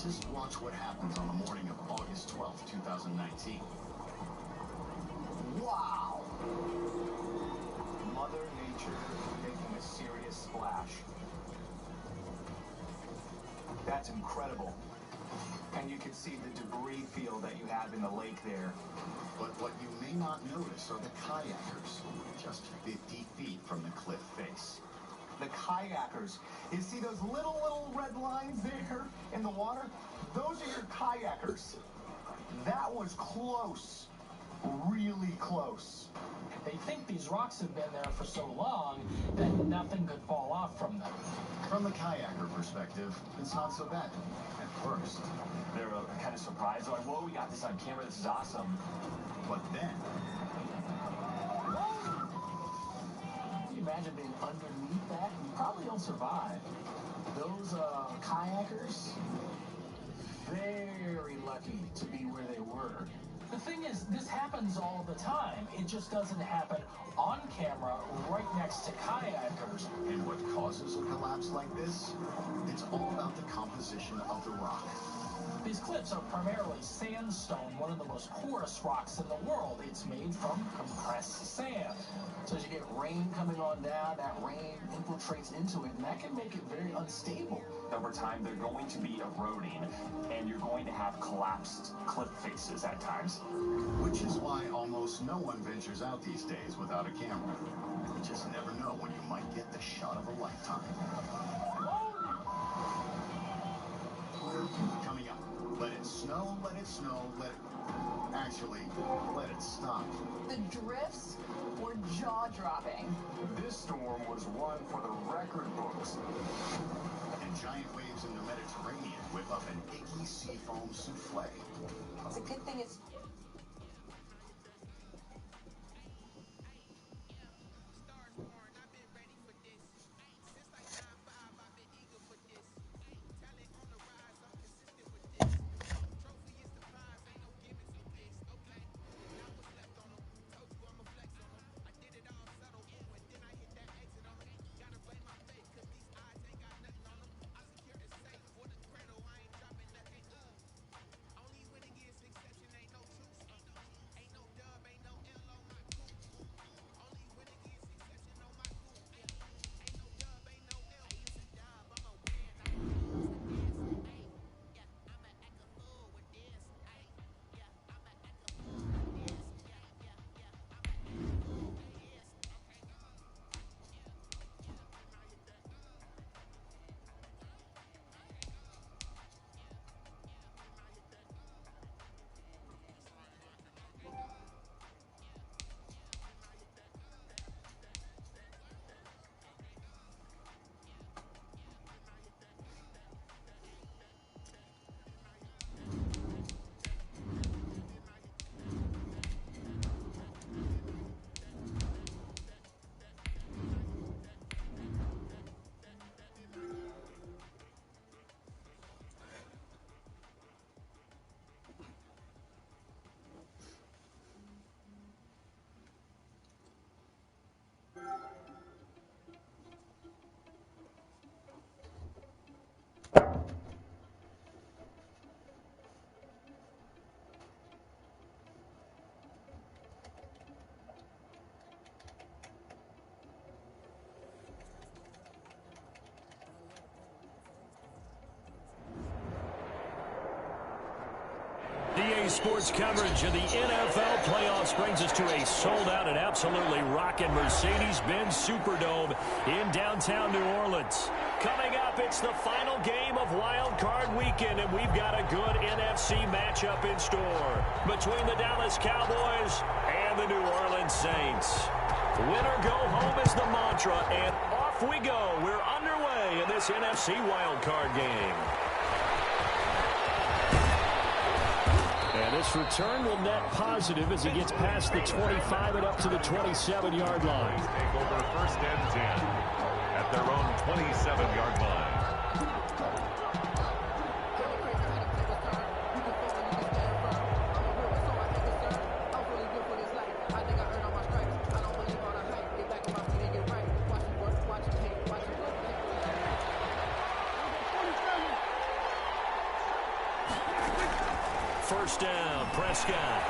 Just watch what happens on the morning of August 12th, 2019. Wow! Mother Nature making a serious splash. That's incredible. And you can see the debris field that you have in the lake there. But what you may not notice are the kayakers, just 50 feet from the cliff face. The kayakers. You see those little red lines there in the water? Those are your kayakers. That was close. Really close. They think these rocks have been there for so long that nothing could fall off from them. From the kayaker perspective, it's not so bad at first. They're kind of surprised. They're like, whoa, we got this on camera. This is awesome. But then... Can you imagine being underneath that? You probably don't survive. Those kayakers, very lucky to be where they were. The thing is, this happens all the time. It just doesn't happen on camera right next to kayakers. And what causes a collapse like this? It's all about the composition of the rock. These cliffs are primarily sandstone, one of the most porous rocks in the world. It's made from compressed sand. So as you get rain coming on down, that rain infiltrates into it, and that can make it very unstable. Over time, they're going to be eroding, and you're going to have collapsed cliff faces at times. Which is why almost no one ventures out these days without a camera. You just never know when you might get the shot of a lifetime. Coming up. Let it snow, let it snow, let it... Actually, let it stop. The drifts were jaw-dropping. This storm was one for the record books. And giant waves in the Mediterranean whip up an icky seafoam souffle. It's a good thing it's... EA Sports coverage of the NFL playoffs brings us to a sold-out and absolutely rocking Mercedes-Benz Superdome in downtown New Orleans. Coming up, it's the final game of Wild Card Weekend, and we've got a good NFC matchup in store between the Dallas Cowboys and the New Orleans Saints. Win or go home is the mantra, and off we go. We're underway in this NFC Wild Card game. And this return will net positive as he gets past the 25 and up to the 27-yard line. Take over first and 10 at their own 27-yard line. first down. Prescott.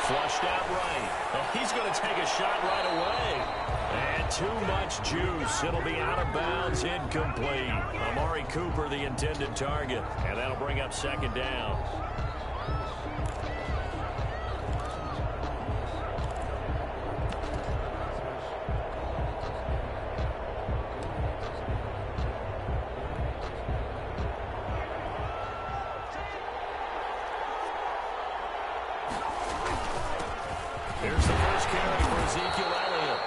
Flushed out right. And he's going to take a shot right away. And too much juice. It'll be out of bounds, incomplete. Amari Cooper, the intended target. And that'll bring up second down. Here's the first carry for Ezekiel Elliott.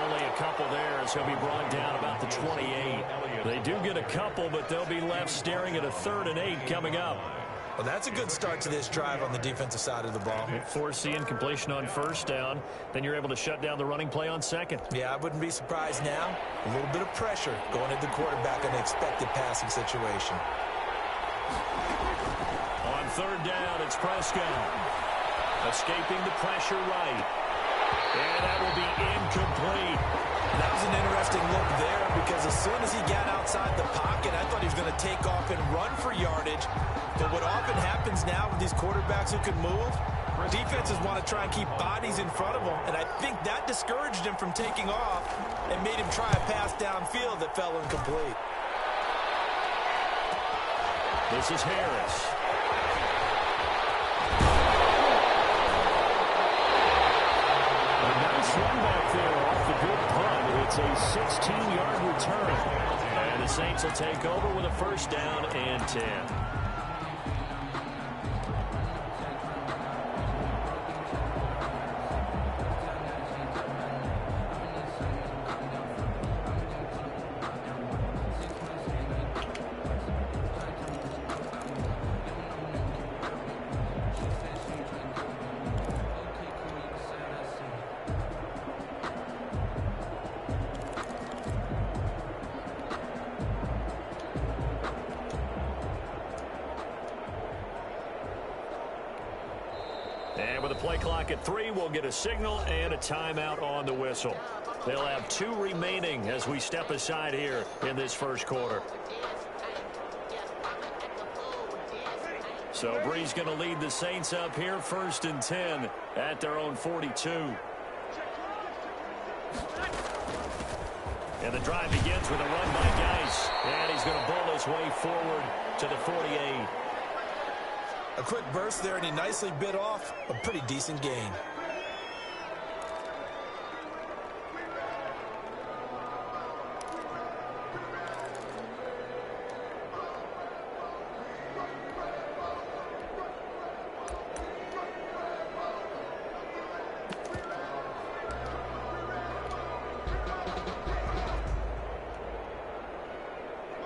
Only a couple there as he'll be brought down about the 28. They do get a couple, but they'll be left staring at a 3rd and 8 coming up. Well, that's a good start to this drive on the defensive side of the ball. Force the incompletion on first down. Then you're able to shut down the running play on second. Yeah, I wouldn't be surprised now. A little bit of pressure going at the quarterback in an expected passing situation. On third down, it's Prescott. Escaping the pressure right. And that will be incomplete. That was an interesting look there because as soon as he got outside the pocket, I thought he was going to take off and run for yardage. But what often happens now with these quarterbacks who can move, defenses want to try and keep bodies in front of them. And I think that discouraged him from taking off and made him try a pass downfield that fell incomplete. This is Harris. Run back there off the good punt. It's a 16-yard return. And the Saints will take over with a first down and 10. And with the play clock at 3, we'll get a signal and a timeout on the whistle. They'll have 2 remaining as we step aside here in this first quarter. So Bree's going to lead the Saints up here, 1st and 10 at their own 42. And the drive begins with a run by Geis. And he's going to bowl his way forward to the 48. A quick burst there, and he nicely bit off a pretty decent gain.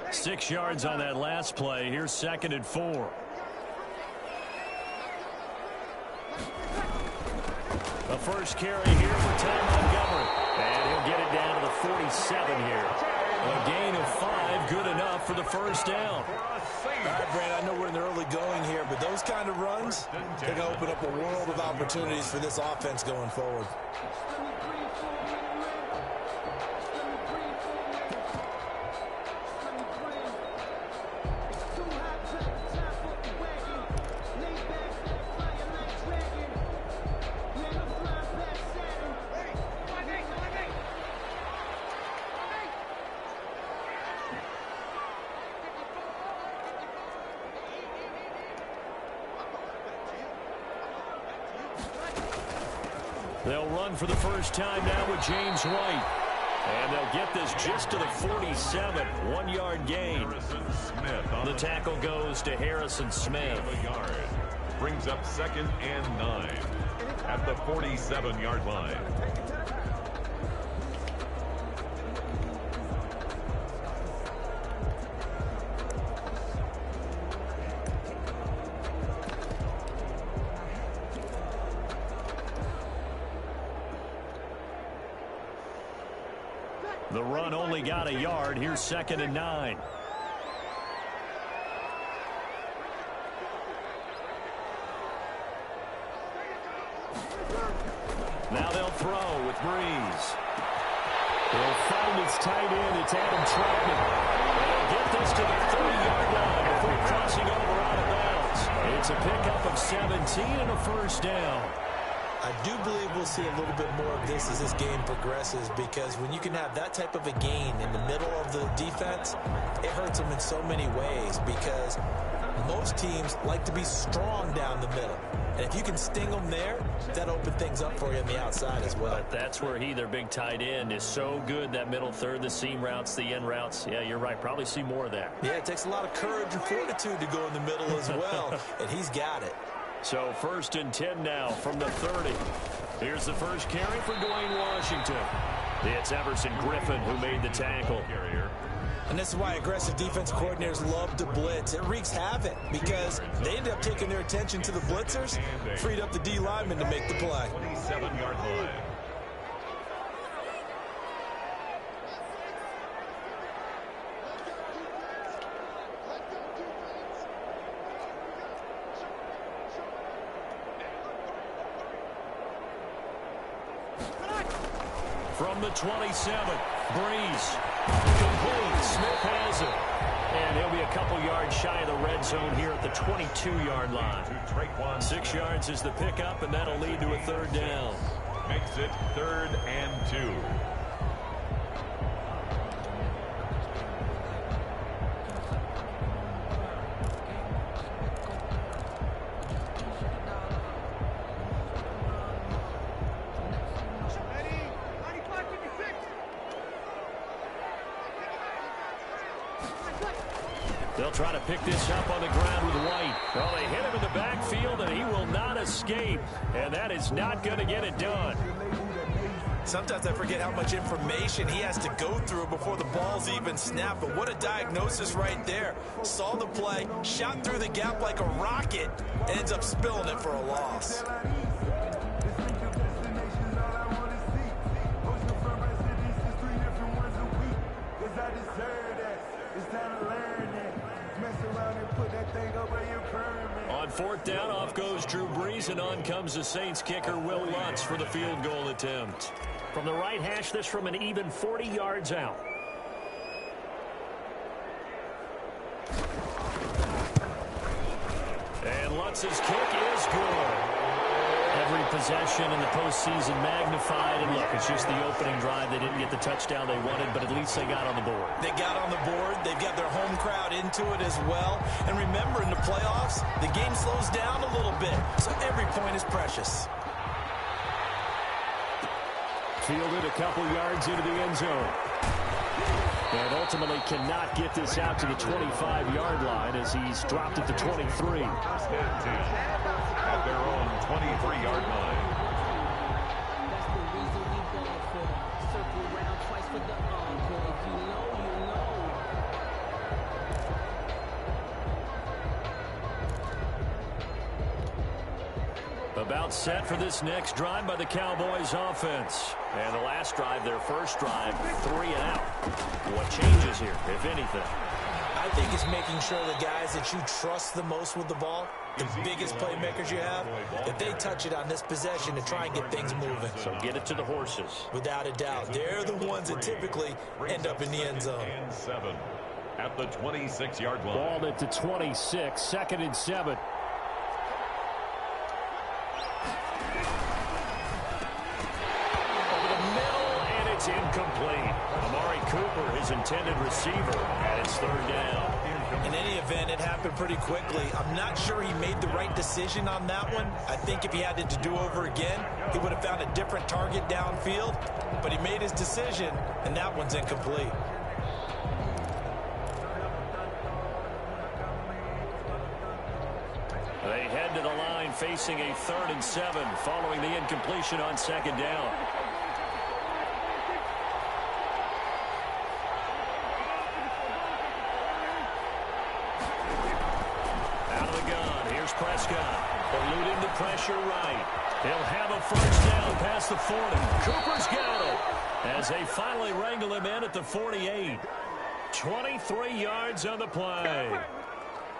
Six yards on that last play. Here's 2nd and 4. The first carry here for Ty Montgomery. And he'll get it down to the 47 here. A gain of 5, good enough for the first down. All right, Brand, I know we're in the early going here, but those kind of runs, they're going to open up a world of opportunities for this offense going forward. They'll run for the first time now with James White. And they'll get this just to the 47. 1-yard gain. The tackle goes to Harrison Smith. Brings up 2nd and 9 at the 47-yard line. The run only got a yard. Here's 2nd and 9. Now they'll throw with Breeze. They'll find its tight end. It's Adam Troutman. They'll get this to the 30-yard line before crossing over out of bounds. It's a pickup of 17 and a first down. I do believe we'll see a little bit more of this as this game progresses, because when you can have that type of a gain in the middle of the defense, it hurts them in so many ways, because most teams like to be strong down the middle. And if you can sting them there, that opens things up for you on the outside as well. But that's where their big tight end, is so good, that middle third, the seam routes, the end routes. Yeah, you're right. Probably see more of that. Yeah, it takes a lot of courage and fortitude to go in the middle as well, and he's got it. So 1st and 10 now from the 30. Here's the first carry for Dwayne Washington. It's Everson Griffin who made the tackle. And this is why aggressive defense coordinators love to blitz. It wreaks havoc because they ended up taking their attention to the blitzers, freed up the D lineman to make the play. 27-yard line. From the 27, Breeze. Complete. Smith has it. And he'll be a couple yards shy of the red zone here at the 22-yard line. 6 yards is the pickup, and that'll lead to a 3rd down. Makes it 3rd and 2. They'll try to pick this up on the ground with White. Well, they hit him in the backfield, and he will not escape. And that is not going to get it done. Sometimes I forget how much information he has to go through before the ball's even snapped. But what a diagnosis right there. Saw the play, shot through the gap like a rocket, and ends up spilling it for a loss. On 4th down, off goes Drew Brees, and on comes the Saints kicker, Will Lutz, for the field goal attempt. From the right hash, this from an even 40 yards out. And Lutz's kick is good. Every possession in the postseason magnified, and look, it's just the opening drive. They didn't get the touchdown they wanted, but at least they got on the board. They got on the board. They've got their home crowd into it as well. And remember, in the playoffs, the game slows down a little bit, so every point is precious. Fielded a couple yards into the end zone. And ultimately cannot get this out to the 25-yard line as he's dropped at the 23. At their own 23-yard line. That's the reason we going for. Circle around twice for the encore. If you know, you know. About set for this next drive by the Cowboys offense. And the last drive, their first drive, 3 and out. What changes here, if anything? I think it's making sure the guys that you trust the most with the ball, the biggest playmakers you have, that they touch it on this possession to try and get things moving. So get it to the horses. Without a doubt. They're the ones that typically end up in the end zone. And 7 at the 26-yard line. Ball at the 26, 2nd and 7. Over the middle, and it's incomplete. Amari Cooper, his intended receiver, and it's 3rd down. In any event, it happened pretty quickly. I'm not sure he made the right decision on that one. I think if he had it to do over again, he would have found a different target downfield. But he made his decision, and that one's incomplete. They head to the line facing a 3rd and 7 following the incompletion on 2nd down. Prescott eluding the pressure right. He'll have a first down past the 40. Cooper's got it as they finally wrangle him in at the 48. 23 yards on the play.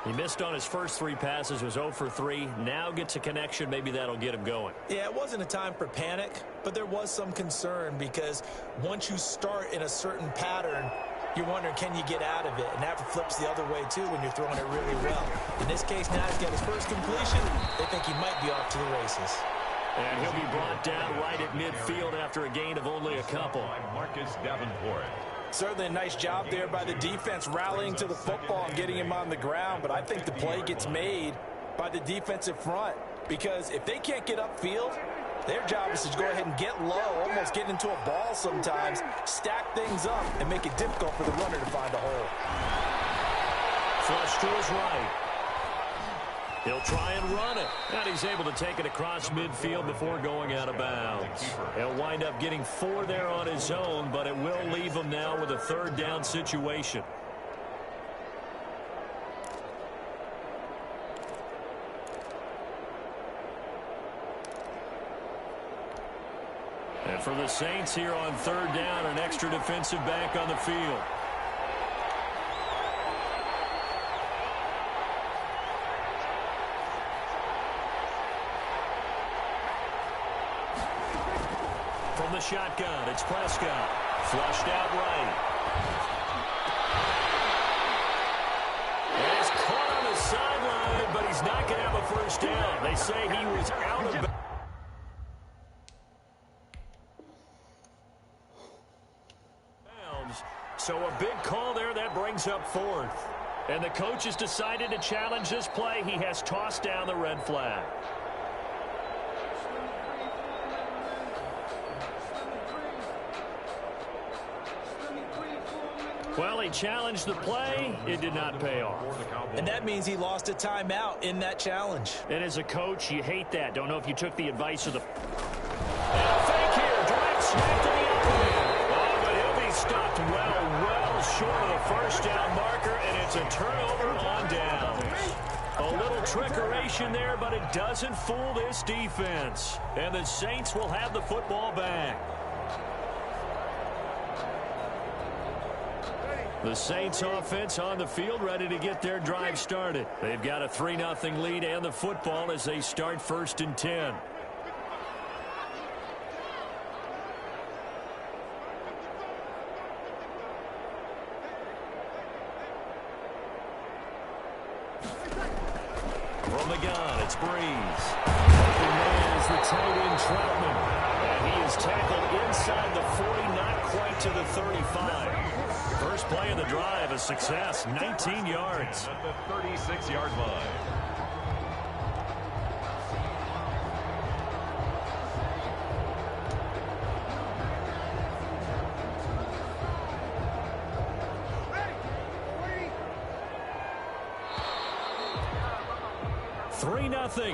He missed on his first 3 passes, was 0 for 3. Now gets a connection. Maybe that'll get him going. Yeah, it wasn't a time for panic, but there was some concern because once you start in a certain pattern, you're wondering, can you get out of it? And that flips the other way, too, when you're throwing it really well. In this case, now he's got his first completion. They think he might be off to the races. And he'll be brought down right at midfield after a gain of only a couple. Marcus Davenport. Certainly a nice job there by the defense rallying to the football and getting him on the ground. But I think the play gets made by the defensive front, because if they can't get upfield, their job is to go ahead and get low, almost get into a ball sometimes, stack things up, and make it difficult for the runner to find a hole. Flush to his right. He'll try and run it. And he's able to take it across midfield before going out of bounds. He'll wind up getting 4 there on his own, but it will leave him now with a 3rd down situation. And for the Saints here on 3rd down, an extra defensive back on the field. From the shotgun, it's Prescott. Flushed out right. And he's caught on the sideline, but he's not going to have a 1st down. They say he was out of bounds. So a big call there that brings up 4th. And the coach has decided to challenge this play. He has tossed down the red flag. Well, he challenged the play. It did not pay off. And that means he lost a timeout in that challenge. And as a coach, you hate that. Don't know if you took the advice of the... And a fake here. Direct snap to the opening. Oh, but he'll be stopped well short of the 1st down marker, and it's a turnover on down. A little trickeration there, but it doesn't fool this defense. And the Saints will have the football back. The Saints offense on the field, ready to get their drive started. They've got a 3-0 lead and the football as they start 1st and 10. From the gun, it's Breeze. Open man is the tight end, Troutman. And he is tackled inside the 40, not quite to the 35. First play of the drive, a success, 19 yards. At the 36-yard line.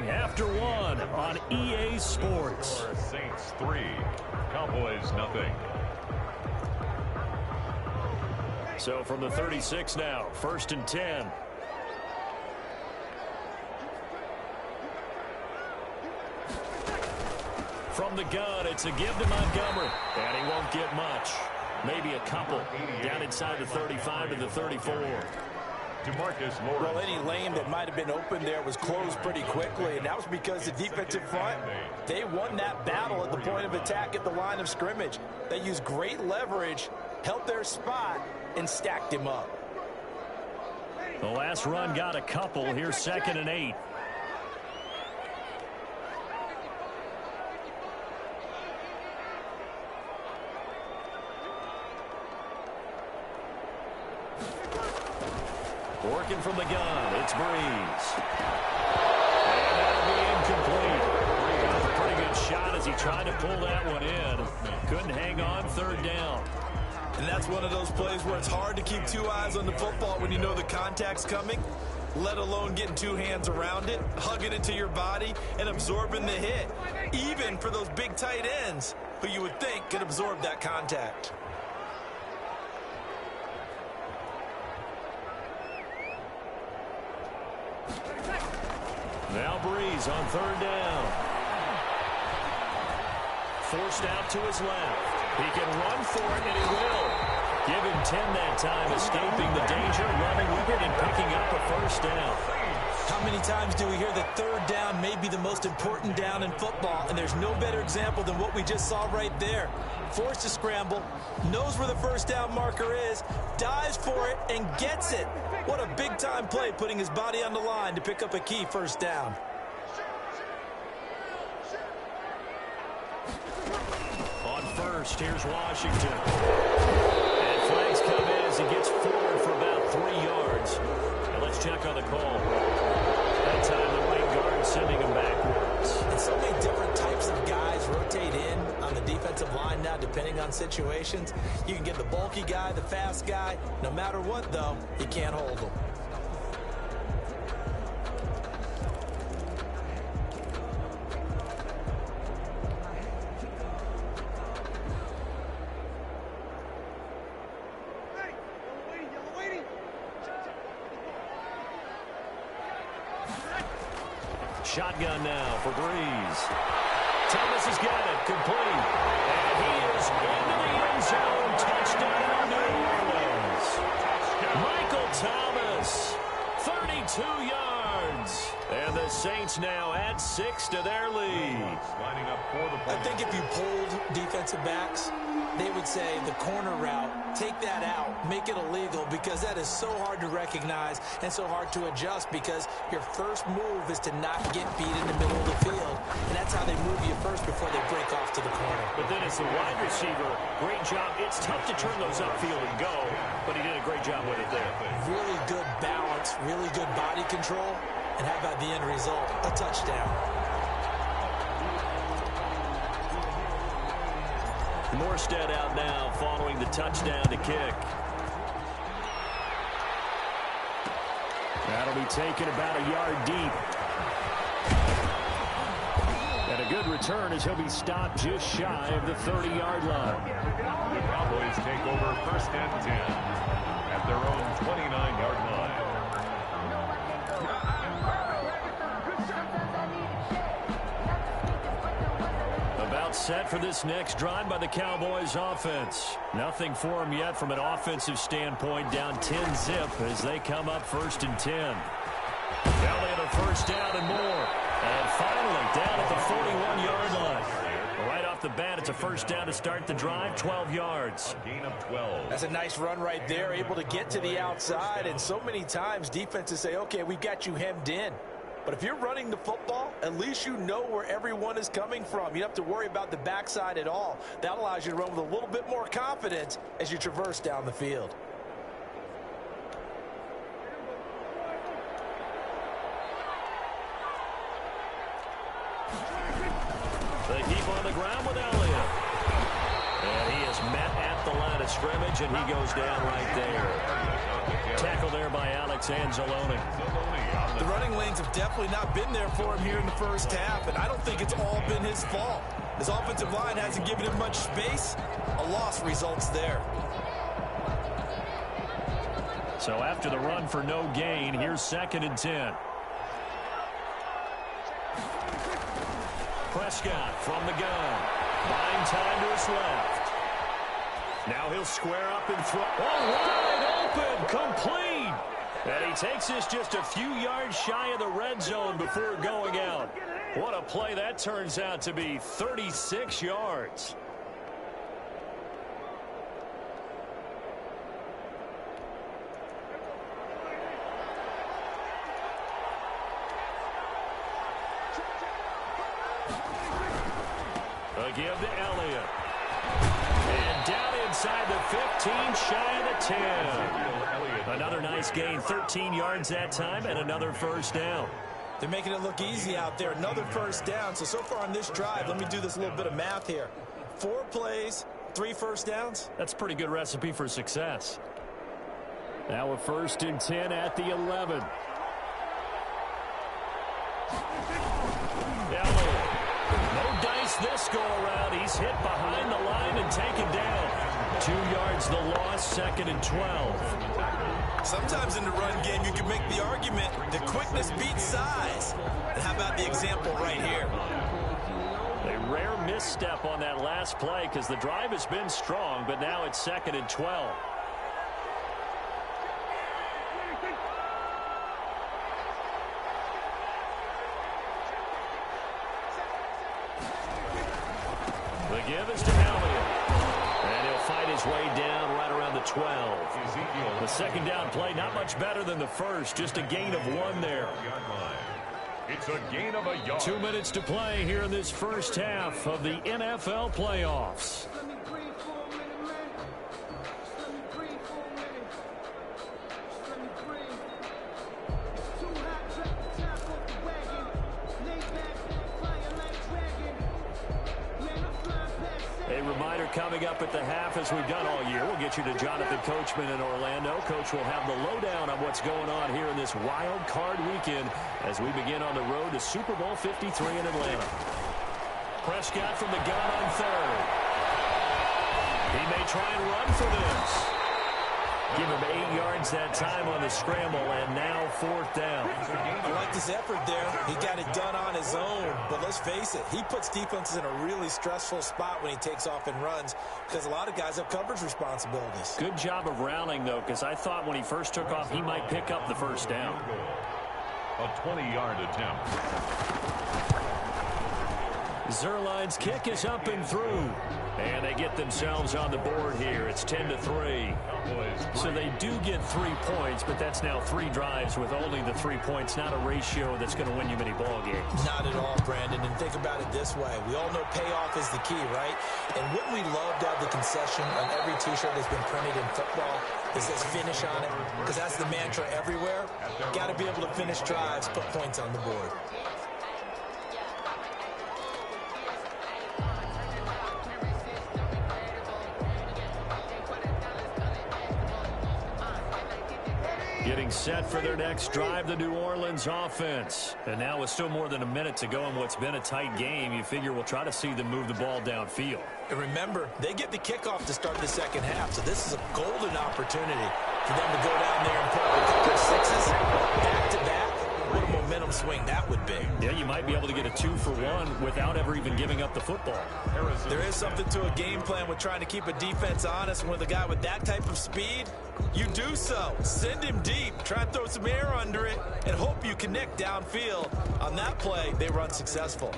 After 1 on EA Sports. Saints 3, Cowboys 0. So from the 36 now, 1st and 10. From the gun, it's a give to Montgomery. And he won't get much. Maybe a couple. Down inside the 35 to the 34. Well, any lane that might have been open there was closed pretty quickly, and that was because the defensive front, they won that battle at the point of attack at the line of scrimmage. They used great leverage, held their spot, and stacked him up. The last run got a couple. Here's 2nd and 8. Working from the gun, it's Breeze. And that'll be incomplete. That was a pretty good shot as he tried to pull that one in. Couldn't hang on, 3rd down. And that's one of those plays where it's hard to keep 2 eyes on the football when you know the contact's coming, let alone getting 2 hands around it, hugging it to your body, and absorbing the hit, even for those big tight ends who you would think could absorb that contact. Now Breeze on 3rd down. Forced out to his left. He can run for it, and he will. Give him 10 that time, escaping the danger, running with it, and picking up a 1st down. How many times do we hear that third down may be the most important down in football? And there's no better example than what we just saw right there. Forced to scramble, knows where the first down marker is, dives for it, and gets it. What a big-time play, putting his body on the line to pick up a key first down. On first, here's Washington. And flags come in as he gets forward for about 3 yards. And let's check on the call. That time the right guard sending him backwards. And so many different types of guys rotate in on the defensive line now, depending on situations. You can get the bulky guy, the fast guy. No matter what, though, you can't hold them. Shotgun now for Breeze. Thomas has got it. Complete. And he is into the end zone. Touchdown, New Orleans. Michael Thomas, 32 yards. And the Saints now add 6 to their lead. Lining up for the play. I think if you polled defensive backs, they would say the corner route, take that out, make it illegal, because that is so hard to recognize and so hard to adjust, because your first move is to not get beat in the middle of the field, and that's how they move you first before they break off to the corner. But then as the wide receiver, great job. It's tough to turn those upfield and go, but he did a great job with it there. Really good balance, really good body control, and how about the end result? A touchdown. Morstead out now following the touchdown to kick. That'll be taken about a yard deep. And a good return as he'll be stopped just shy of the 30-yard line. The Cowboys take over first and 10 at their own 29-yard line. About set for this next drive by the Cowboys offense. Nothing for them yet from an offensive standpoint. Down 10-zip as they come up first and 10. Now they have a first down and more. And finally down at the 41-yard line. Right off the bat, it's a first down to start the drive, 12 yards. A gain of 12. That's a nice run right there, able to get to the outside. And so many times defenses say, okay, we've got you hemmed in. But if you're running the football, at least you know where everyone is coming from. You don't have to worry about the backside at all. That allows you to run with a little bit more confidence as you traverse down the field. They keep on the ground with Elliott. And he is met at the line of scrimmage, and he goes down right there. Tackle there by Alex Anzalone. The running lanes have definitely not been there for him here in the first half, and I don't think it's all been his fault. His offensive line hasn't given him much space. A loss results there. So after the run for no gain, here's 2nd and 10. Prescott from the gun. Buying time to his left. Now he'll square up and throw. Oh, wide open, complete. And he takes this just a few yards shy of the red zone before going out. What a play that turns out to be, 36 yards. A give to Elliott. And down inside the 15, shy of the 10. Another nice gain, 13 yards that time, and another first down. They're making it look easy out there. Another first down. So far on this drive, let me do this little bit of math here. 4 plays, 3 first downs. That's a pretty good recipe for success. Now a 1st and 10 at the 11. Elliott. No dice this go around. He's hit behind the line and taken down. 2 yards the loss, 2nd and 12. Sometimes in the run game, you can make the argument that quickness beats size. And how about the example right here? A rare misstep on that last play because the drive has been strong, but now it's 2nd and 12. give is to Elliott. And he'll fight his way down right around the 12. The second down play, not much better than the first, just a gain of 1 there. It's a gain of a yard. 2 minutes to play here in this first half of the NFL playoffs. A reminder coming up at the half, as we've done all year. We'll get you to Jonathan Coachman in Orlando. Coach will have the lowdown on what's going on here in this wild card weekend as we begin on the road to Super Bowl 53 in Atlanta. Prescott from the gun on third. He may try and run for this. Give him 8 yards that time on the scramble, and now 4th down. I like this effort there. He got it done on his own, but let's face it, he puts defenses in a really stressful spot when he takes off and runs because a lot of guys have coverage responsibilities. Good job of rallying, though, because I thought when he first took off, he might pick up the first down. A 20-yard attempt. Zerline's kick is up and through. And they get themselves on the board here. It's 10-3. So they do get 3 points, but that's now 3 drives with only the 3 points, not a ratio that's going to win you many ball games. Not at all, Brandon. And think about it this way. We all know payoff is the key, right? And wouldn't we love to have the concession on every T-shirt that's been printed in football that says finish on it? Because that's the mantra everywhere. Got to be able to finish drives, put points on the board. Getting set for their next drive, the New Orleans offense. And now with still more than a minute to go in what's been a tight game, you figure we'll try to see them move the ball downfield. And remember, they get the kickoff to start the second half, so this is a golden opportunity for them to go down there and put up a couple of sixes back-to-back. What a momentum swing that would be. Yeah, you might be able to get a 2-for-1 without ever even giving up the football. There is something to a game plan with trying to keep a defense honest. And with a guy with that type of speed, you do so. Send him deep. Try and throw some air under it and hope you connect downfield. On that play, they were unsuccessful.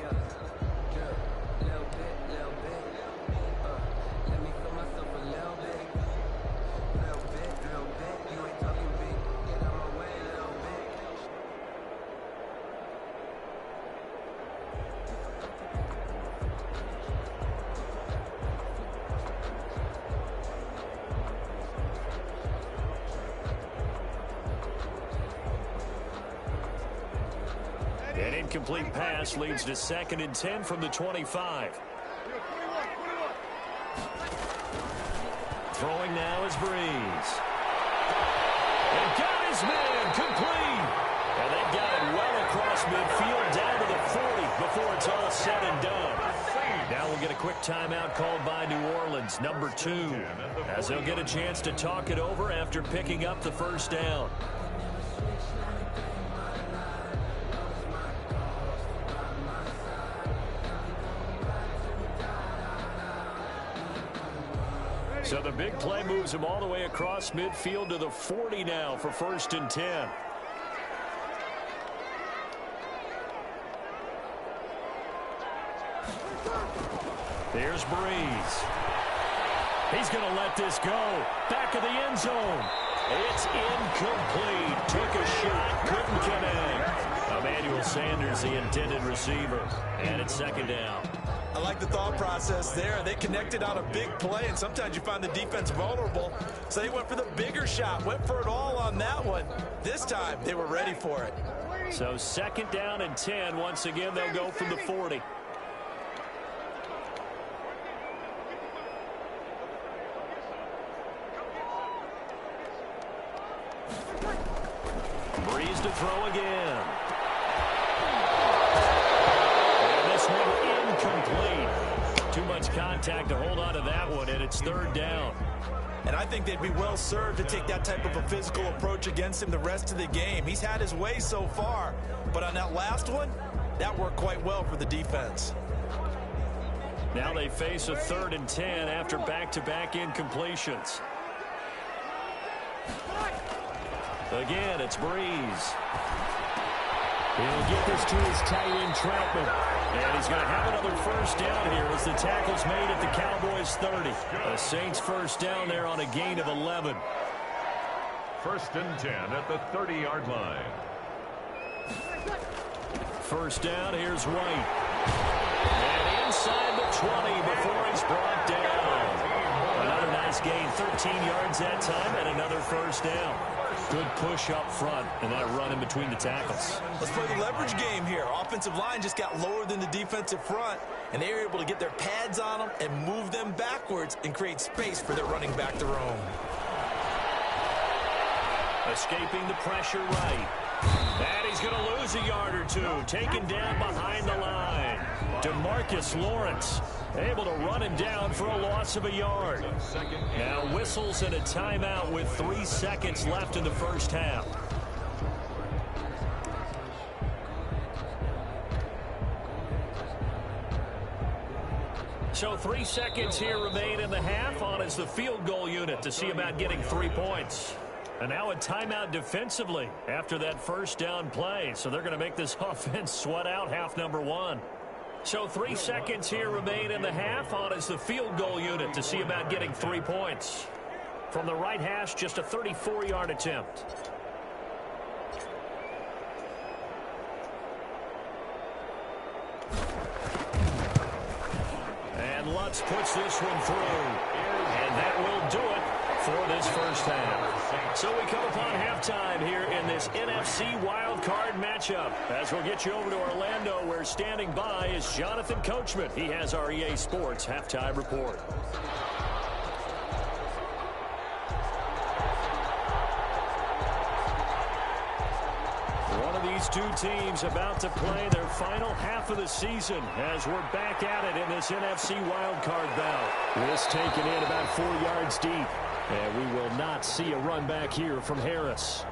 An incomplete pass leads to 2nd and 10 from the 25. Throwing now is Breeze. And got his man complete. And they've got it well across midfield down to the 40 before it's all said and done. Now we'll get a quick timeout called by New Orleans, number 2, as they'll get a chance to talk it over after picking up the first down. So the big play moves him all the way across midfield to the 40 now for 1st and 10. There's Breeze. He's going to let this go. Back of the end zone. It's incomplete. Took a shot, couldn't connect. Emmanuel Sanders, the intended receiver. And it's 2nd down. I like the thought process there. They connected on a big play, and sometimes you find the defense vulnerable. So they went for the bigger shot, went for it all on that one. This time, they were ready for it. So 2nd down and 10. Once again, they'll go from the 40. Breeze to throw again. And this one incomplete. Too much contact to hold on to that one, and it's 3rd down. And I think they'd be well served to take that type of a physical approach against him the rest of the game. He's had his way so far, but on that last one, that worked quite well for the defense. Now they face a 3rd and 10 after back-to-back incompletions. Again, it's Breeze. He'll get this to his tight end, Troutman. And he's going to have another first down here as the tackle's made at the Cowboys' 30. The Saints first down there on a gain of 11. First and 10 at the 30-yard line. First down, here's White. And inside the 20 before he's brought down. Another nice gain, 13 yards that time, and another first down. Good push up front, and that run in between the tackles. Let's play the leverage game here. Offensive line just got lower than the defensive front, and they were able to get their pads on them and move them backwards and create space for their running back to roam. Escaping the pressure right. And he's going to lose a yard or two. Taken down behind the line. DeMarcus Lawrence able to run him down for a loss of a yard. Now whistles and a timeout with 3 seconds left in the first half. So 3 seconds here remain in the half on as the field goal unit to see about getting 3 points. And now a timeout defensively after that first down play. So they're going to make this offense sweat out half number 1. So 3 seconds here remain in the half on as the field goal unit to see about getting 3 points. From the right hash, just a 34-yard attempt. And Lutz puts this one through. And that will do it for this first half. So we come upon halftime here in this NFC wildcard matchup. As we'll get you over to Orlando, where standing by is Jonathan Coachman. He has our EA Sports halftime report. One of these two teams about to play their final half of the season as we're back at it in this NFC wildcard bout. This taken in about 4 yards deep. And we will not see a run back here from Harris.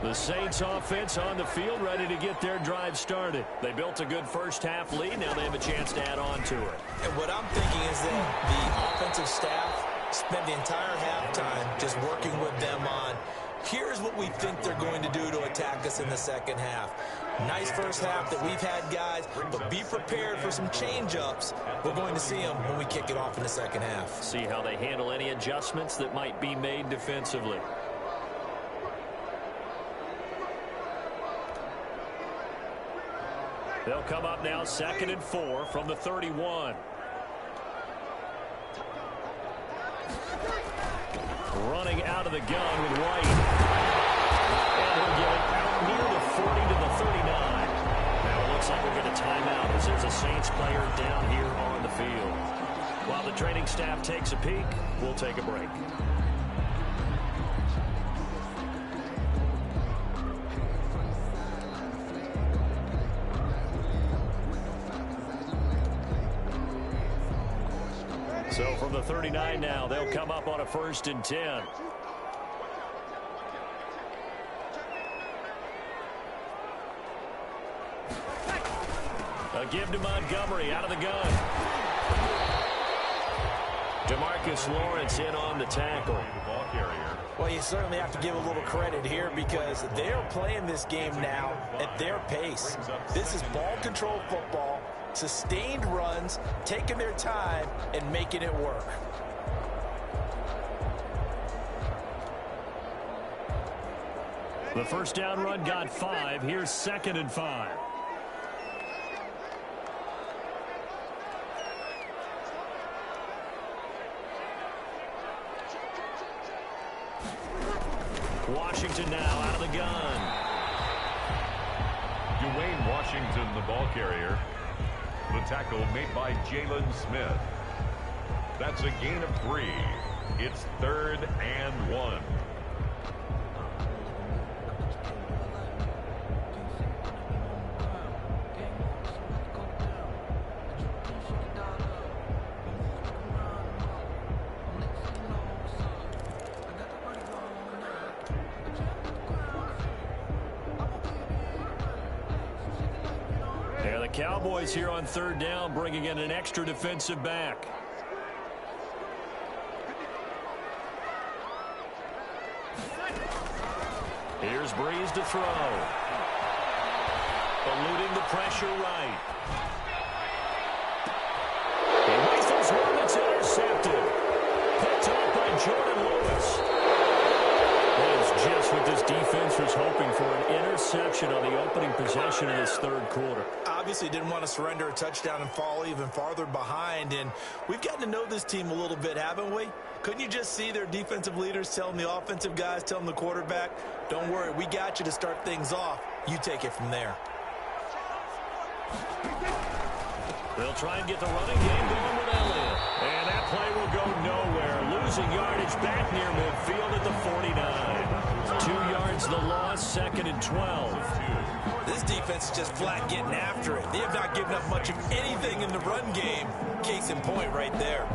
The Saints offense on the field, ready to get their drive started. They built a good first half lead. Now they have a chance to add on to it. And what I'm thinking is that the offensive staff spent the entire halftime just working with them on, here's what we think they're going to do to attack us in the second half. Nice first half that we've had, guys, but be prepared for some change-ups. We're going to see them when we kick it off in the second half. See how they handle any adjustments that might be made defensively. They'll come up now 2nd and 4 from the 31. Running out of the gun with White. And he'll get it out near the 40 to the 39. Now it looks like we're going to time out as there's a Saints player down here on the field. While the training staff takes a peek, we'll take a break. So from the 39 now, they'll come up on a 1st and 10. A give to Montgomery out of the gun. DeMarcus Lawrence in on the tackle. Well, you certainly have to give a little credit here because they're playing this game now at their pace. This is ball control football, sustained runs, taking their time and making it work. The first down run got 5. Here's 2nd and 5. Washington now out of the gun. Dwayne Washington, the ball carrier. The tackle made by Jalen Smith. That's a gain of 3. It's 3rd and 1. Cowboys here on 3rd down, bringing in an extra defensive back. Here's Breeze to throw. Eluding the pressure right. He rifles one that's intercepted. Picked off by Jordan Lewis. That is just what this defense was hoping for, an interception on the opening possession of this third quarter. Obviously didn't want to surrender a touchdown and fall even farther behind, and we've gotten to know this team a little bit, haven't we? Couldn't you just see their defensive leaders telling the offensive guys, telling the quarterback, don't worry, we got you to start things off. You take it from there. They'll try and get the running game going with Elliott. And that play will go nowhere. Losing yardage back near midfield at the 49. 2 yards the loss, 2nd and 12. This defense is just flat getting after it. They have not given up much of anything in the run game. Case in point right there.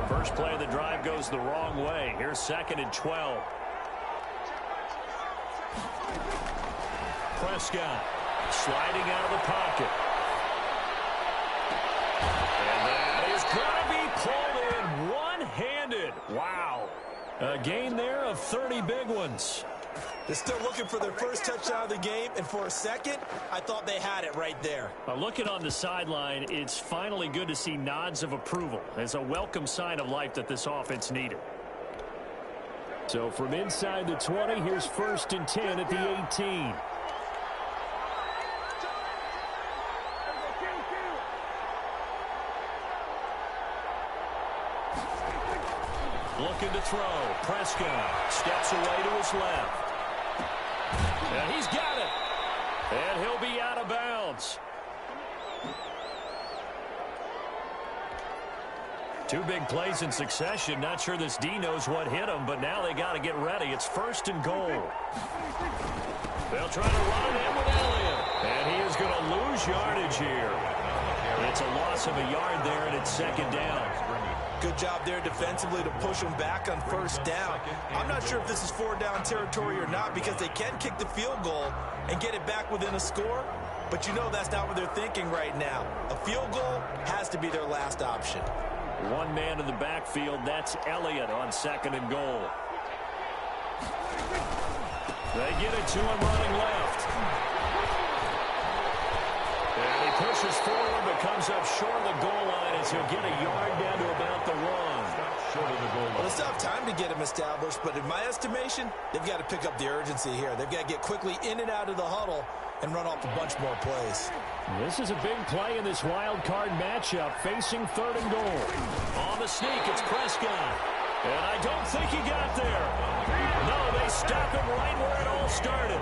First play of the drive goes the wrong way. Here's 2nd and 12. Prescott sliding out of the pocket. And that is going to be pulled in one-handed. Wow. A gain there of 30 big ones. They're still looking for their first touchdown of the game, and for a second, I thought they had it right there. Looking on the sideline, it's finally good to see nods of approval. It's a welcome sign of life that this offense needed. So from inside the 20, here's 1st and 10 at the 18. Looking to throw. Prescott steps away to his left. And he's got it. And he'll be out of bounds. 2 big plays in succession. Not sure this D knows what hit him, but now they got to get ready. It's 1st and goal. They'll try to run it in with Elliott. And he is going to lose yardage here. It's a loss of a yard there, and it's 2nd down. Good job there defensively to push them back on 1st down. I'm not sure if this is 4-down territory or not because they can kick the field goal and get it back within a score. But you know that's not what they're thinking right now. A field goal has to be their last option. 1 man in the backfield. That's Elliott on 2nd and goal. They get it to him running left. And he pushes forward but comes up short of the goal line as he'll get a yard down to about the 1. Short of the goal line. Well, it's not time to get him established, but in my estimation, they've got to pick up the urgency here. They've got to get quickly in and out of the huddle and run off a bunch more plays. This is a big play in this wild card matchup, facing 3rd and goal. On the sneak, it's Prescott. And I don't think he got there. No, they stop him right where it all started.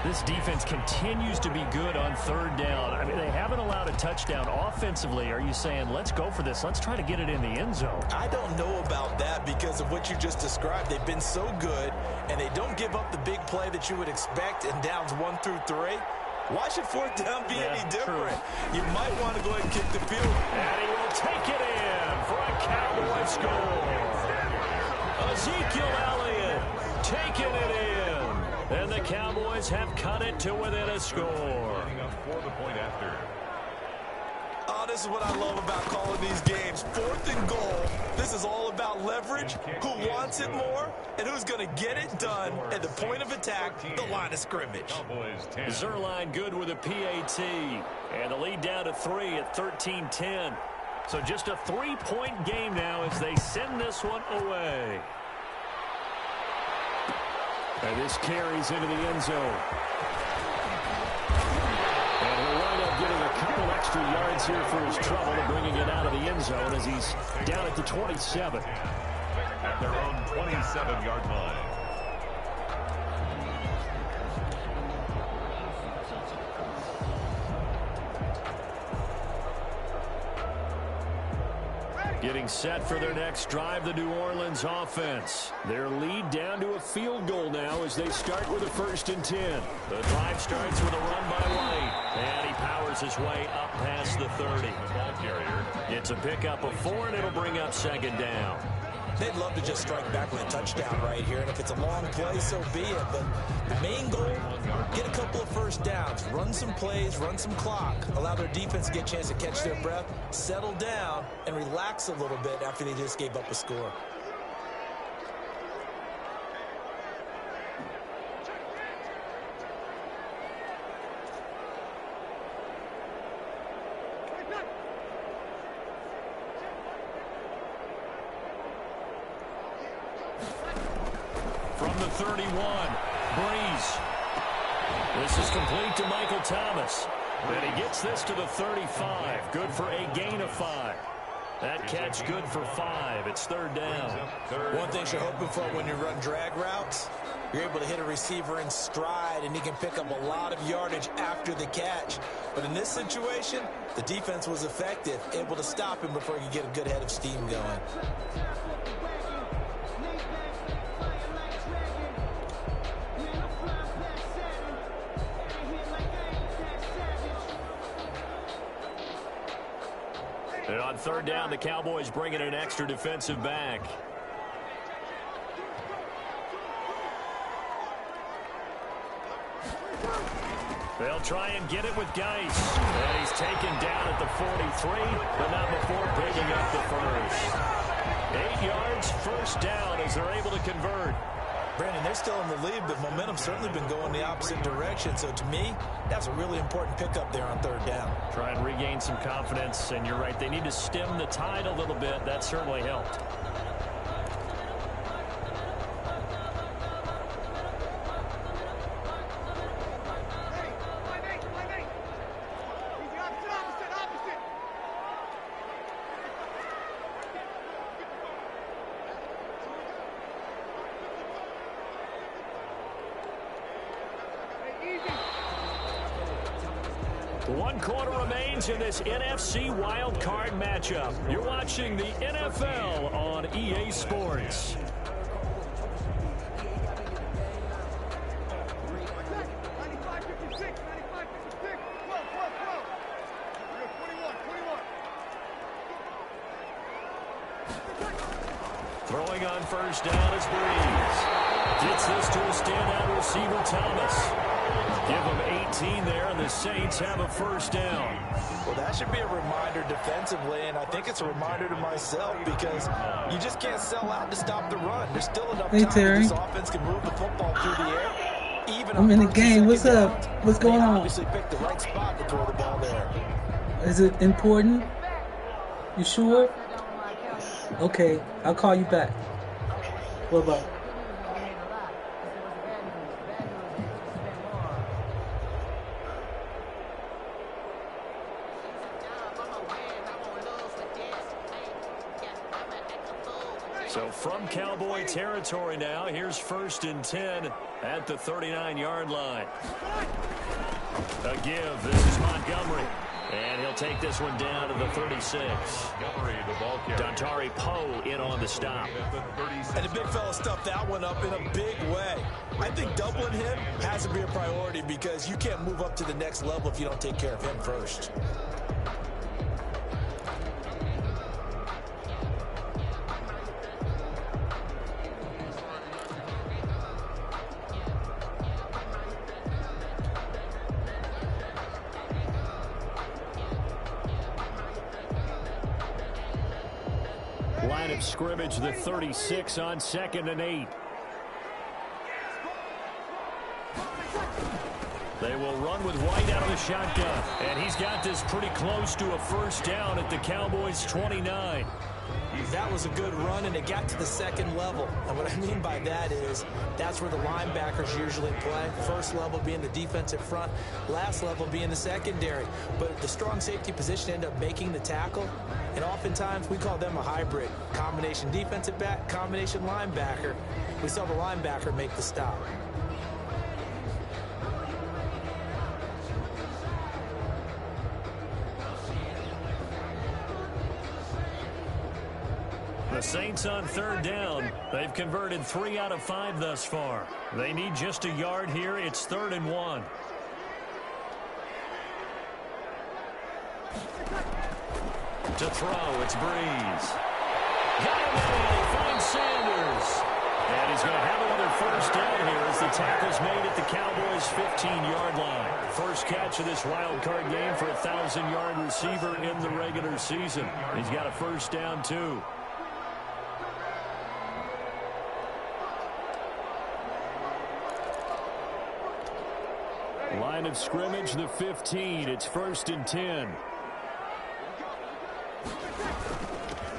This defense continues to be good on 3rd down. I mean, they haven't allowed a touchdown. Offensively, are you saying, let's go for this? Let's try to get it in the end zone. I don't know about that because of what you just described. They've been so good, and they don't give up the big play that you would expect in downs 1 through 3. Why should 4th down be any different? True. You might want to go ahead and kick the field. And he will take it in for a Cowboy score. Ezekiel Elliott taking it in. And the Cowboys have cut it to within a score. For the point after. Oh, this is what I love about calling these games. 4th and goal. This is all about leverage, who wants it more, and who's going to get it done at the point of attack, the line of scrimmage. Zerline good with a PAT. And the lead down to 3 at 13-10. So just a 3-point game now as they send this one away. And this carries into the end zone. And he'll wind up getting a couple extra yards here for his trouble and bringing it out of the end zone as he's down at the 27. At their own 27-yard line. Getting set for their next drive, the New Orleans offense. Their lead down to a field goal now as they start with a 1st and 10. The drive starts with a run by White. And he powers his way up past the 30. The ball carrier. It's a pickup of 4, and it'll bring up 2nd down. They'd love to just strike back with a touchdown right here, and if it's a long play, so be it. But the main goal, get a couple of 1st downs, run some plays, run some clock, allow their defense to get a chance to catch their breath, settle down, and relax a little bit after they just gave up a score. the 31. Breeze. This is complete to Michael Thomas. And he gets this to the 35. Good for a gain of 5. That catch good for 5. It's third down. One thing you're hoping for when you run drag routes, you're able to hit a receiver in stride, and he can pick up a lot of yardage after the catch. But in this situation, the defense was effective, able to stop him before he could get a good head of steam going. And on third down, the Cowboys bring in an extra defensive back. They'll try and get it with Geis. And he's taken down at the 43, but not before picking up the first. 8 yards, first down as they're able to convert. Brandon, they're still in the lead, but momentum's certainly been going the opposite direction. So to me, that's a really important pickup there on third down. Try and regain some confidence, and you're right, they need to stem the tide a little bit. That certainly helped. One quarter remains in this NFC Wild Card matchup. You're watching the NFL on EA Sports. Throwing on first down is Breeze. Gets this to a standout receiver, Thomas. Give them 18 there, and the Saints have a first down. Well, that should be a reminder defensively, and I think it's a reminder to myself because you just can't sell out to stop the run. There's still enough time that this offense can move the football through the air. Even I'm in the game. What's up? What's going on? Obviously picked the right spot to throw the ball there. Is it important? You sure? Okay, I'll call you back. Bye-bye. So from Cowboy territory now, here's 1st and 10 at the 39-yard line. A give. This is Montgomery. And he'll take this one down to the 36. Dontari Poe in on the stop. And the big fella stuffed that one up in a big way. I think doubling him has to be a priority because you can't move up to the next level if you don't take care of him first. Line of scrimmage, the 36 on 2nd and 8. They will run with White out of the shotgun. And he's got this pretty close to a first down at the Cowboys' 29. That was a good run, and it got to the second level. And what I mean by that is that's where the linebackers usually play. First level being the defensive front, last level being the secondary. But the strong safety position ended up making the tackle, and oftentimes we call them a hybrid. Combination defensive back, combination linebacker. We saw the linebacker make the stop. The Saints on third down. They've converted 3 out of 5 thus far. They need just a yard here. It's 3rd and 1. To throw, it's Breeze. Got him in. He finds Sanders. And he's going to have another first down here as the tackle's made at the Cowboys' 15-yard line. First catch of this wild card game for a 1,000-yard receiver in the regular season. He's got a first down, too. Line of scrimmage, the 15. It's 1st and 10.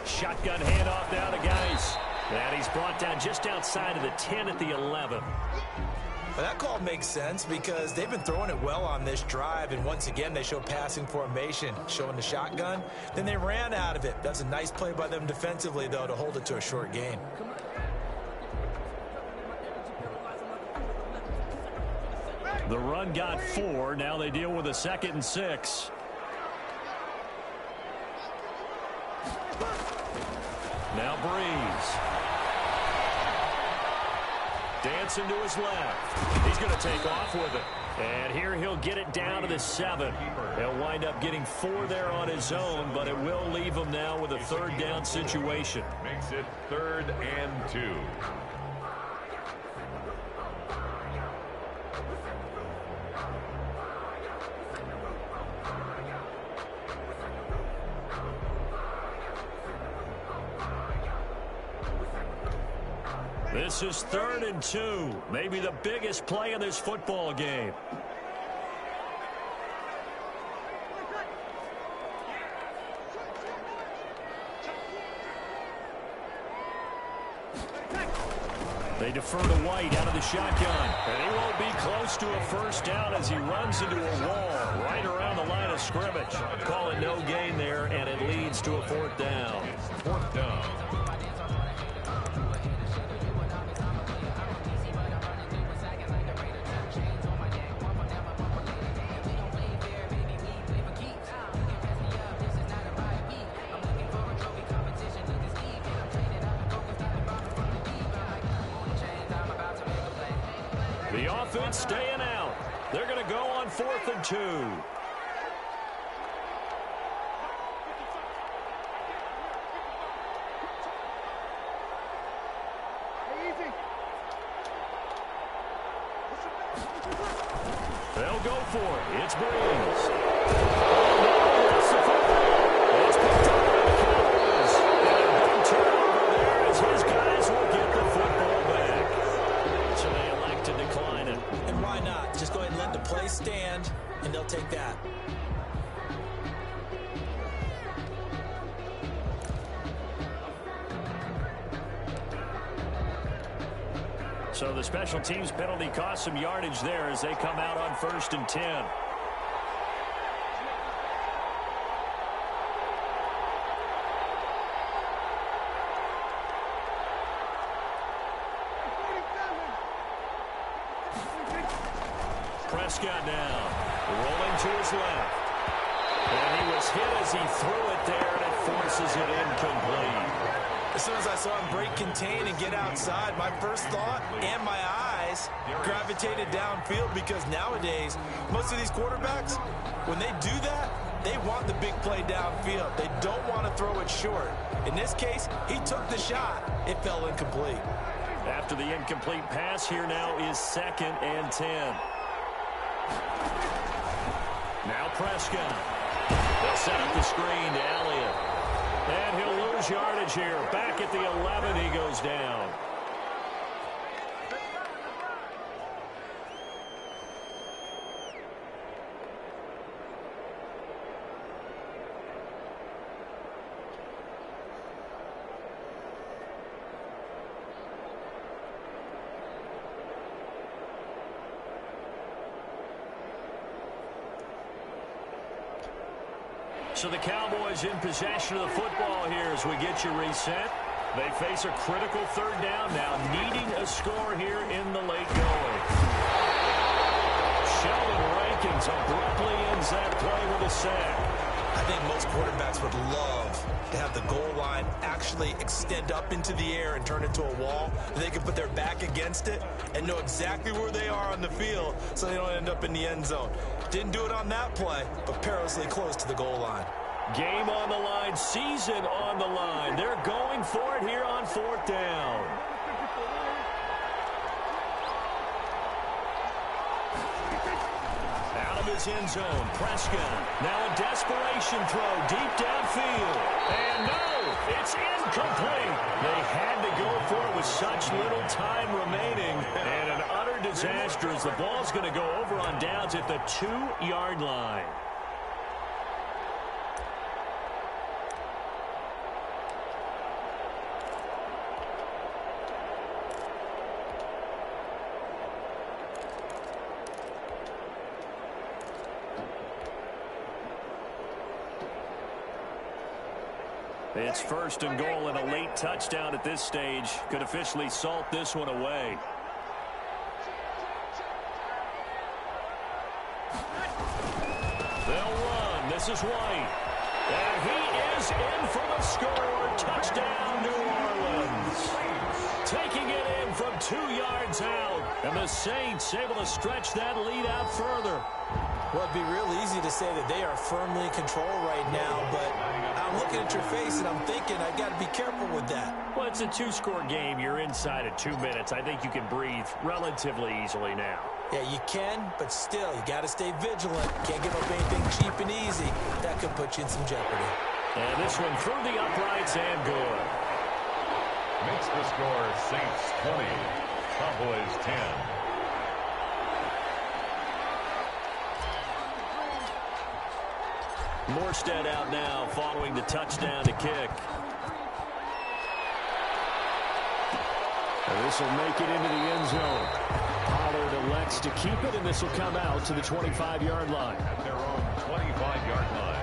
Shotgun handoff down to Geis. And he's brought down just outside of the 10 at the 11. Well, that call makes sense because they've been throwing it well on this drive, and once again they show passing formation, showing the shotgun. Then they ran out of it. That's a nice play by them defensively, though, to hold it to a short gain. The run got 4. Now they deal with a 2nd and 6. Now Breeze. Dancing to his left. He's going to take off with it. And here he'll get it down to the 7. He'll wind up getting 4 there on his own, but it will leave him now with a 3rd down situation. Makes it 3rd and 2. This is 3rd and 2. Maybe the biggest play in this football game. They defer to White out of the shotgun. And he won't be close to a 1st down as he runs into a wall right around the line of scrimmage. Call it no gain there, and it leads to a 4th down. 4th down. The offense staying out. They're going to go on 4th and 2. They'll go for it. It's Breeze. It's picked up by the Cowboys. And a big turnover there as his guys will get the football back. So they elect to decline it. And why not? Just go ahead and let the play stand, and they'll take that. So the special teams penalty cost some yardage there as they come out on 1st and 10. Prescott now, rolling to his left. And he was hit as he threw it there, and it forces it incomplete. As soon as I saw him break contain and get outside, my first thought and my eyes gravitated downfield because nowadays, most of these quarterbacks, when they do that, they want the big play downfield. They don't want to throw it short. In this case, he took the shot. It fell incomplete. After the incomplete pass, here now is 2nd and 10. Now Prescott. They'll set up the screen to Elliott. And he'll lose yardage here. Back at the 11, he goes down. So the Cowboys in possession of the football here as we get you reset. They face a critical 3rd down now, needing a score here in the late going. Sheldon Rankins abruptly ends that play with a sack. I think most quarterbacks would love to have the goal line actually extend up into the air and turn into a wall. They can put their back against it and know exactly where they are on the field so they don't end up in the end zone. Didn't do it on that play, but perilously close to the goal line. Game on the line, season on the line. They're going for it here on 4th down. Out of his end zone, Prescott. Now a desperation throw deep downfield. And no, it's incomplete. They had to go for it with such little time remaining. And an utter disaster as the ball's going to go over on downs at the 2-yard line. It's 1st and goal, and a late touchdown at this stage could officially salt this one away. They'll run. This is White. And he is in for the score. Touchdown, New Orleans. Taking it in from 2 yards out. And the Saints able to stretch that lead out further. Well, it'd be real easy to say that they are firmly in control right now, but I'm looking at your face and I'm thinking I got to be careful with that. Well, it's a 2-score game. You're inside of 2 minutes. I think you can breathe relatively easily now. Yeah, you can, but still, you got to stay vigilant. Can't give up anything cheap and easy. That could put you in some jeopardy. And this one through the uprights and good. Makes the score Saints 20, Cowboys 10. Morstead out now following the touchdown to kick. And this will make it into the end zone. Pollard elects to keep it, and this will come out to the 25-yard line. At their own 25-yard line.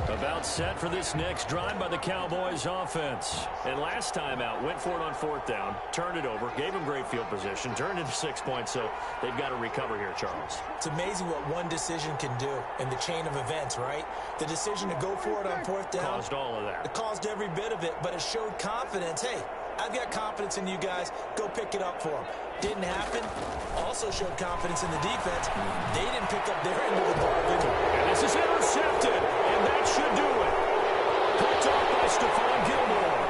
About set for this next drive by the Cowboys offense. And last time out, went for it on 4th down, turned it over, gave them great field position, turned into 6 points, so they've got to recover here, Charles. It's amazing what one decision can do in the chain of events, right? The decision to go for it on 4th down. Caused all of that. It caused every bit of it, but it showed confidence. Hey, I've got confidence in you guys. Go pick it up for them. Didn't happen. Also showed confidence in the defense. They didn't pick up their end of the bargain. And this is intercepted, and that should do it. Picked off by Stephon Gilmore.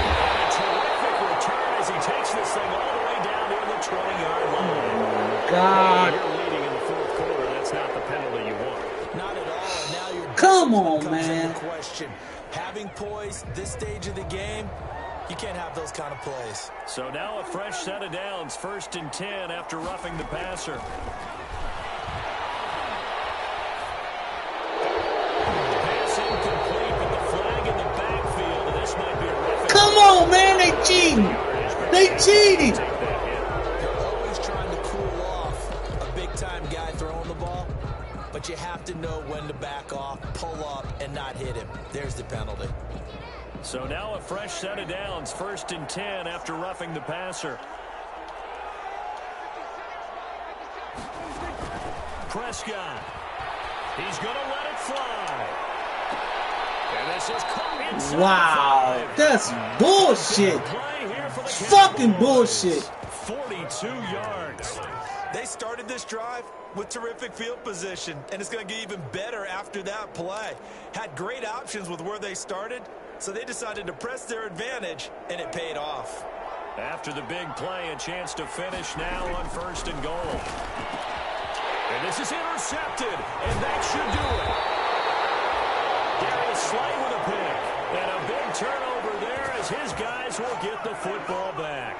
And a terrific return as he takes this thing all the way down near the 20-yard line. God. You're leading in the 4th quarter. That's not the penalty you want. Not at all. And now you're Come on, comes man. into question. Having poise this stage of the game, you can't have those kind of plays. So now a fresh set of downs, 1st and 10 after roughing the passer. Pass incomplete, but the flag in the backfield, and this might be a roughing. Come on, man, they cheating. They cheating. They're always trying to cool off a big-time guy throwing the ball, but you have to know when to back off, pull up, and not hit him. There's the penalty. So now a fresh set of downs, 1st and 10 after roughing the passer. Prescott. He's going to let it fly. And this is caught inside. Wow, that's bullshit. Fucking bullshit. 42 yards. They started this drive with terrific field position, and it's going to get even better after that play. Had great options with where they started, so they decided to press their advantage, and it paid off. After the big play, a chance to finish now on 1st and goal. And this is intercepted, and that should do it. Darius Slay with a pick, and a big turnover there as his guys will get the football back.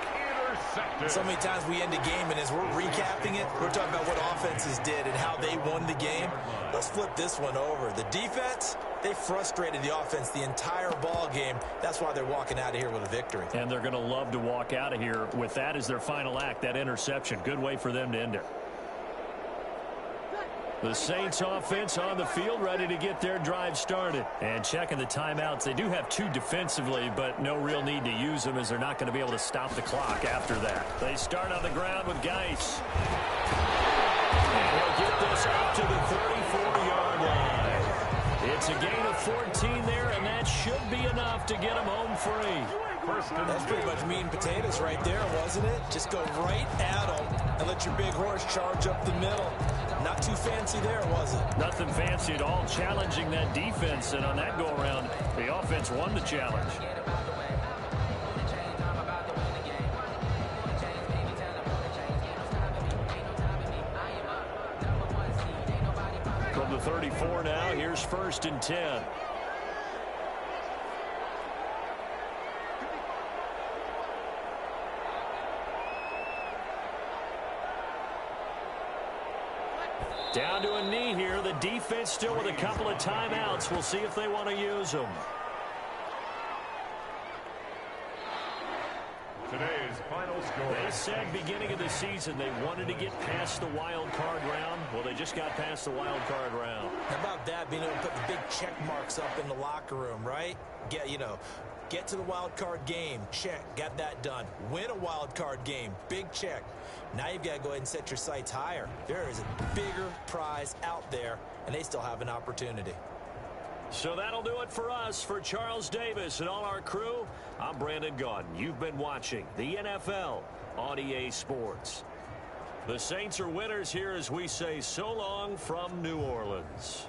So many times we end a game, and as we're recapping it, we're talking about what offenses did and how they won the game. Let's flip this one over. The defense, they frustrated the offense the entire ball game. That's why they're walking out of here with a victory. And they're going to love to walk out of here with that as their final act, that interception. Good way for them to end it. The Saints offense on the field, ready to get their drive started. And checking the timeouts. They do have 2 defensively, but no real need to use them as they're not going to be able to stop the clock after that. They start on the ground with Geis. And he'll get this up to the 34-yard line. It's a gain of 14 there, and that should be enough to get them home free. That's pretty much meat and potatoes right there, wasn't it? Just go right at them and let your big horse charge up the middle. Not too fancy there, was it? Nothing fancy at all, challenging that defense, and on that go-around, the offense won the challenge. From the 34 now, here's 1st and 10. Down to a knee here. The defense still with a couple of timeouts. We'll see if they want to use them. Today's final score. They said beginning of the season they wanted to get past the wild card round. Well, they just got past the wild card round. How about that, being able to put the big check marks up in the locker room, right? Get to the wild card game. Check. Got that done. Win a wild card game. Big check. Now you've got to go ahead and set your sights higher. There is a bigger prize out there, and they still have an opportunity. So that'll do it for us. For Charles Davis and all our crew, I'm Brandon Gaudin. You've been watching the NFL on EA Sports. The Saints are winners here as we say so long from New Orleans.